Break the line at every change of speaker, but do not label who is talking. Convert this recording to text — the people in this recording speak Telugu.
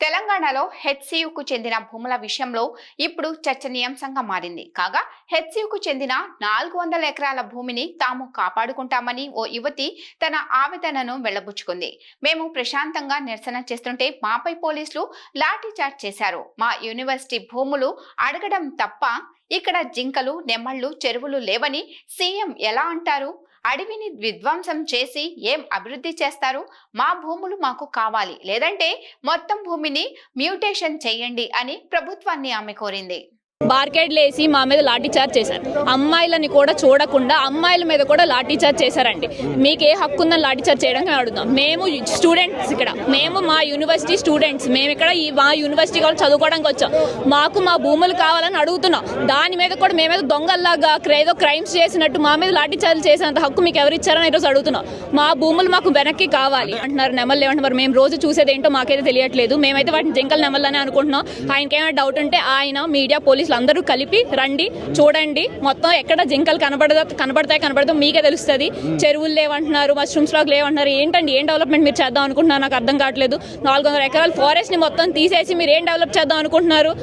తెలంగాణలో హెచ్సియుకు చెందిన భూముల విషయంలో ఇప్పుడు చర్చనీయాంశంగా మారింది. కాగా హెచ్సియుకు చెందిన 400 ఎకరాల భూమిని తాము కాపాడుకుంటామని ఓ యువతి తన ఆవేదనను వెళ్లబుచ్చుకుంది. మేము ప్రశాంతంగా నిరసన చేస్తుంటే మాపై పోలీసులు లాఠీచార్జ్ చేశారు. మా యూనివర్సిటీ భూములు అడగడం తప్ప ఇక్కడ జింకలు, నెమళ్లు, చెరువులు లేవని సీఎం ఎలా అంటారు? అడవిని విధ్వంసం చేసి ఏం అభివృద్ధి చేస్తారు? మా భూములు మాకు కావాలి, లేదంటే మొత్తం భూమిని మ్యూటేషన్ చేయండి అని ప్రభుత్వాన్ని ఆమె కోరింది.
బార్కేడ్లు వేసి మా మీద లాఠీచార్జ్ చేశారు. అమ్మాయిలని కూడా చూడకుండా అమ్మాయిల మీద కూడా లాఠీచార్జ్ చేశారండి. మీకు ఏ హక్కు ఉందని లాఠీచార్జ్ చేయడానికి అడుగుతాం. మేము స్టూడెంట్స్, ఇక్కడ మేము మా యూనివర్సిటీ స్టూడెంట్స్, మేము ఇక్కడ మా యూనివర్సిటీ వాళ్ళు చదువుకోవడానికి వచ్చాం. మాకు మా భూములు కావాలని అడుగుతున్నాం. దాని మీద కూడా మేమేదో దొంగల్లాగా ఏదో క్రైమ్స్ చేసినట్టు మా మీద లాఠీచార్జ్ చేసేంత హక్కు మీకు ఎవరు ఇచ్చారని ఈరోజు అడుగుతున్నాం. మా భూములు మాకు వెనక్కి కావాలి అంటున్నారు. నెమళ్ళు ఏమంటున్నారు? మేము రోజు చూసేది ఏంటో మాకైతే తెలియట్లేదు. మేమైతే వాటిని జింకలు నెమళ్ళని అనుకుంటున్నాం. ఆయనకి ఏమైనా డౌట్ ఉంటే ఆయన, మీడియా, పోలీసులు అందరూ కలిపి రండి, చూడండి, మొత్తం ఎక్కడ జింకలు కనబడతాయి మీకే తెలుస్తుంది. చెరువులు లేవంటున్నారు, మష్రూమ్స్ లాగా లేవంటున్నారు. ఏంటండి, ఏం డెవలప్మెంట్ మీరు చేద్దాం అనుకుంటున్నారు? నాకు అర్థం కావట్లేదు. 400 ఎకరాల ఫారెస్ట్ ని మొత్తం తీసేసి మీరు ఏం డెవలప్ చేద్దాం అనుకుంటున్నారు?